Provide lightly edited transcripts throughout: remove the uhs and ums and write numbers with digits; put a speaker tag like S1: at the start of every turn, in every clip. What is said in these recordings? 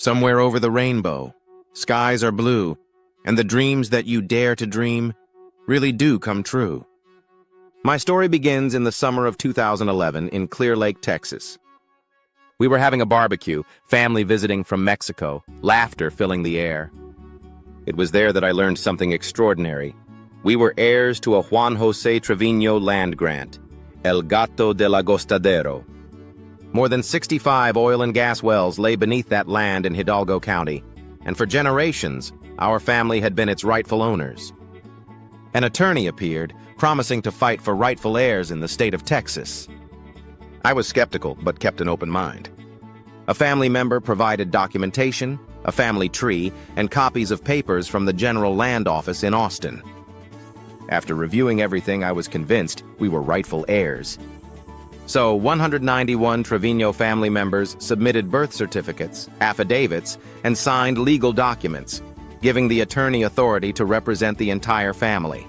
S1: Somewhere over the rainbow, skies are blue, and the dreams that you dare to dream really do come true. My story begins in the summer of 2011 in Clear Lake, Texas. We were having a barbecue, family visiting from Mexico, laughter filling the air. It was there that I learned something extraordinary. We were heirs to a Juan José Treviño land grant, El Gato del Agostadero. More than 65 oil and gas wells lay beneath that land in Hidalgo County, and for generations, our family had been its rightful owners. An attorney appeared, promising to fight for rightful heirs in the state of Texas. I was skeptical, but kept an open mind. A family member provided documentation, a family tree, and copies of papers from the General Land Office in Austin. After reviewing everything, I was convinced we were rightful heirs. So 191 Treviño family members submitted birth certificates, affidavits, and signed legal documents, giving the attorney authority to represent the entire family.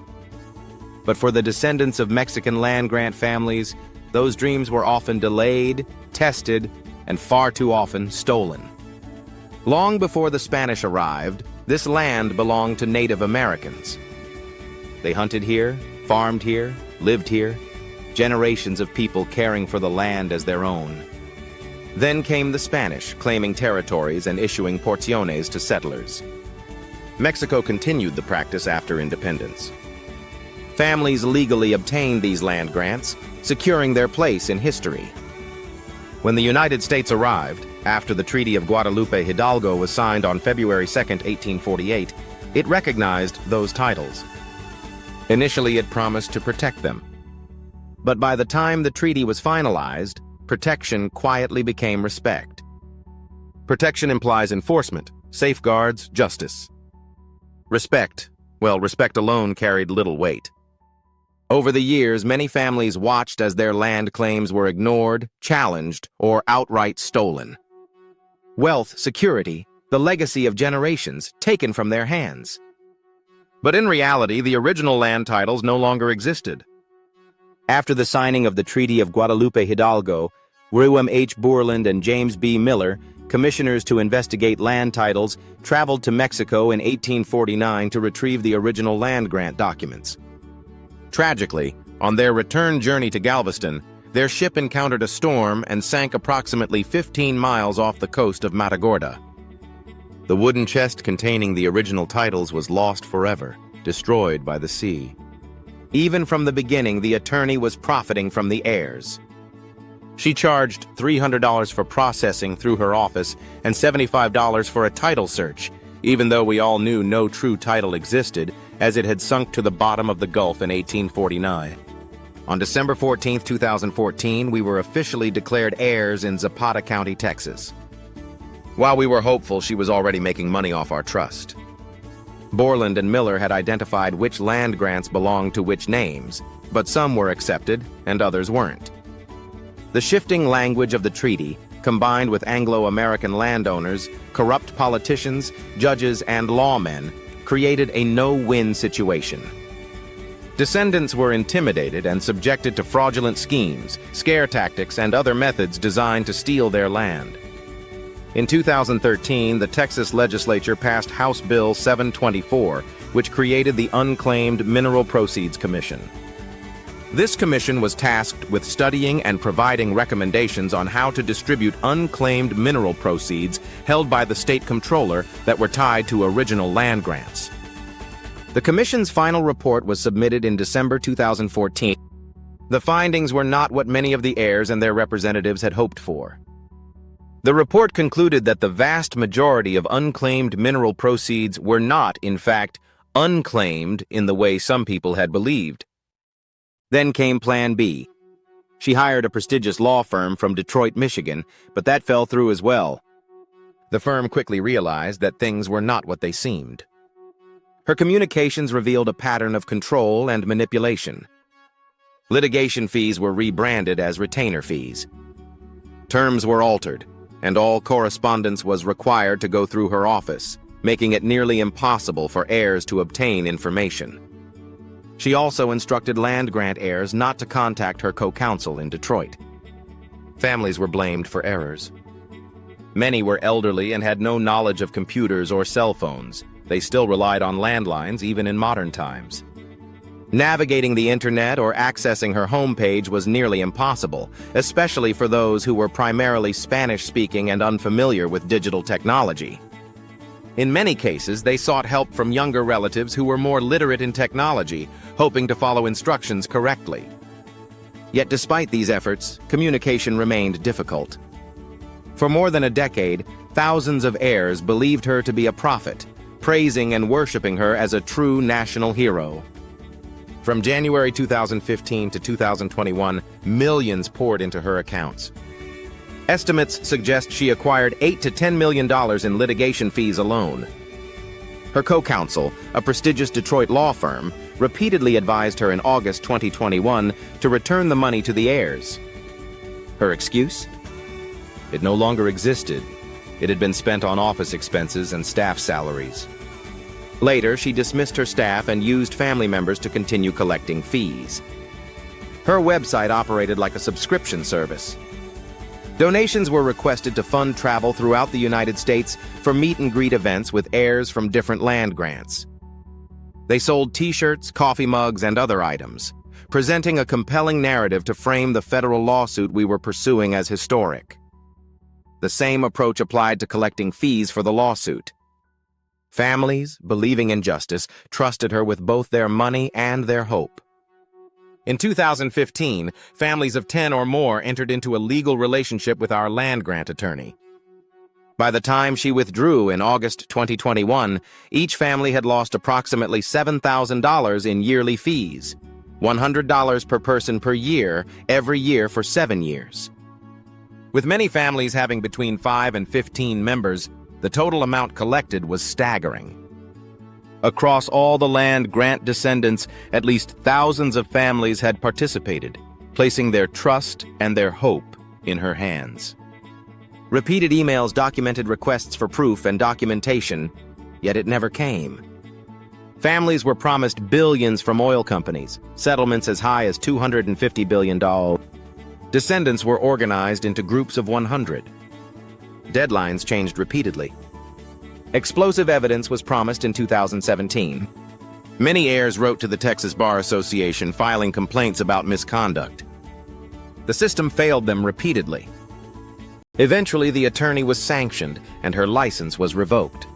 S1: But for the descendants of Mexican land grant families, those dreams were often delayed, tested, and far too often stolen. Long before the Spanish arrived, this land belonged to Native Americans. They hunted here, farmed here, lived here, generations of people caring for the land as their own. Then came the Spanish, claiming territories and issuing porciones to settlers. Mexico continued the practice after independence. Families legally obtained these land grants, securing their place in history. When the United States arrived, after the Treaty of Guadalupe Hidalgo was signed on February 2, 1848, it recognized those titles. Initially, it promised to protect them. But by the time the treaty was finalized, protection quietly became respect. Protection implies enforcement, safeguards, justice. Respect, well, respect alone carried little weight. Over the years, many families watched as their land claims were ignored, challenged, or outright stolen. Wealth, security, the legacy of generations taken from their hands. But in reality, the original land titles no longer existed. After the signing of the Treaty of Guadalupe Hidalgo, William H. Borland and James B. Miller, commissioners to investigate land titles, traveled to Mexico in 1849 to retrieve the original land grant documents. Tragically, on their return journey to Galveston, their ship encountered a storm and sank approximately 15 miles off the coast of Matagorda. The wooden chest containing the original titles was lost forever, destroyed by the sea. Even from the beginning, the attorney was profiting from the heirs. She charged $300 for processing through her office and $75 for a title search, even though we all knew no true title existed, as it had sunk to the bottom of the Gulf in 1849. On December 14, 2014, we were officially declared heirs in Zapata County, Texas. While we were hopeful, she was already making money off our trust. Borland and Miller had identified which land grants belonged to which names, but some were accepted and others weren't. The shifting language of the treaty, combined with Anglo-American landowners, corrupt politicians, judges, and lawmen, created a no-win situation. Descendants were intimidated and subjected to fraudulent schemes, scare tactics, and other methods designed to steal their land. In 2013, the Texas legislature passed House Bill 724, which created the Unclaimed Mineral Proceeds Commission. This commission was tasked with studying and providing recommendations on how to distribute unclaimed mineral proceeds held by the state comptroller that were tied to original land grants. The commission's final report was submitted in December 2014. The findings were not what many of the heirs and their representatives had hoped for. The report concluded that the vast majority of unclaimed mineral proceeds were not, in fact, unclaimed in the way some people had believed. Then came Plan B. She hired a prestigious law firm from Detroit, Michigan, but that fell through as well. The firm quickly realized that things were not what they seemed. Her communications revealed a pattern of control and manipulation. Litigation fees were rebranded as retainer fees. Terms were altered, and all correspondence was required to go through her office, making it nearly impossible for heirs to obtain information. She also instructed land grant heirs not to contact her co-counsel in Detroit. Families were blamed for errors. Many were elderly and had no knowledge of computers or cell phones. They still relied on landlines even in modern times. Navigating the internet or accessing her homepage was nearly impossible, especially for those who were primarily Spanish-speaking and unfamiliar with digital technology. In many cases, they sought help from younger relatives who were more literate in technology, hoping to follow instructions correctly. Yet despite these efforts, communication remained difficult. For more than a decade, thousands of heirs believed her to be a prophet, praising and worshiping her as a true national hero. From January 2015 to 2021, millions poured into her accounts. Estimates suggest she acquired $8 to $10 million in litigation fees alone. Her co-counsel, a prestigious Detroit law firm, repeatedly advised her in August 2021 to return the money to the heirs. Her excuse? It no longer existed. It had been spent on office expenses and staff salaries. Later, she dismissed her staff and used family members to continue collecting fees. Her website operated like a subscription service. Donations were requested to fund travel throughout the United States for meet-and-greet events with heirs from different land grants. They sold T-shirts, coffee mugs, and other items, presenting a compelling narrative to frame the federal lawsuit we were pursuing as historic. The same approach applied to collecting fees for the lawsuit. Families, believing in justice, trusted her with both their money and their hope. In 2015, families of 10 or more entered into a legal relationship with our land grant attorney. By the time she withdrew in August 2021, each family had lost approximately $7,000 in yearly fees, $100 per person per year, every year for 7 years. With many families having between 5 and 15 members, the total amount collected was staggering. Across all the land grant descendants, at least thousands of families had participated, placing their trust and their hope in her hands. Repeated emails documented requests for proof and documentation, yet it never came. Families were promised billions from oil companies, settlements as high as $250 billion. Descendants were organized into groups of 100. Deadlines changed repeatedly. Explosive evidence was promised in 2017. Many heirs wrote to the Texas Bar Association filing complaints about misconduct. The system failed them repeatedly. Eventually, the attorney was sanctioned and her license was revoked.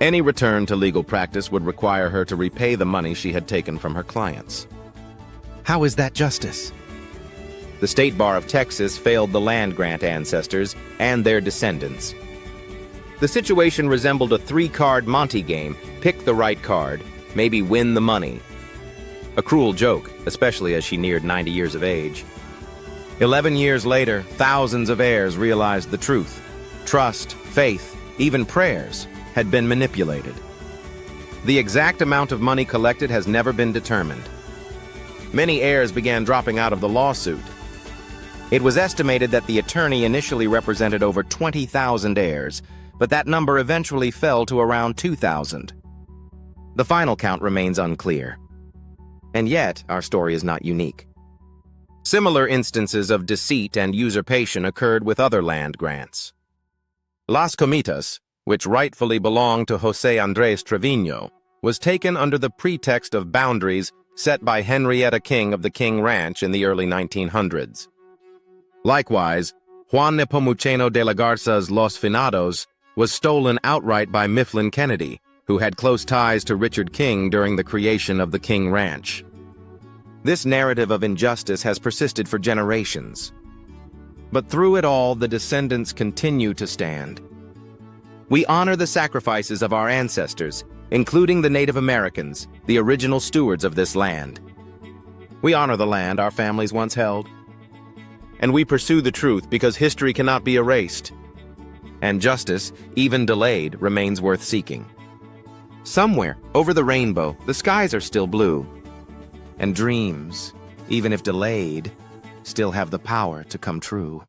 S1: Any return to legal practice would require her to repay the money she had taken from her clients. How is that justice? The State Bar of Texas failed the land grant ancestors and their descendants. The situation resembled a 3-card Monte game: pick the right card, maybe win the money. A cruel joke, especially as she neared 90 years of age. 11 years later, thousands of heirs realized the truth. Trust, faith, even prayers had been manipulated. The exact amount of money collected has never been determined. Many heirs began dropping out of the lawsuit. It was estimated that the attorney initially represented over 20,000 heirs, but that number eventually fell to around 2,000. The final count remains unclear. And yet, our story is not unique. Similar instances of deceit and usurpation occurred with other land grants. Las Comitas, which rightfully belonged to José Andrés Treviño, was taken under the pretext of boundaries set by Henrietta King of the King Ranch in the early 1900s. Likewise, Juan Nepomuceno de la Garza's Los Finados was stolen outright by Mifflin Kennedy, who had close ties to Richard King during the creation of the King Ranch. This narrative of injustice has persisted for generations. But through it all, the descendants continue to stand. We honor the sacrifices of our ancestors, including the Native Americans, the original stewards of this land. We honor the land our families once held. And we pursue the truth because history cannot be erased. And justice, even delayed, remains worth seeking. Somewhere, over the rainbow, the skies are still blue. And dreams, even if delayed, still have the power to come true.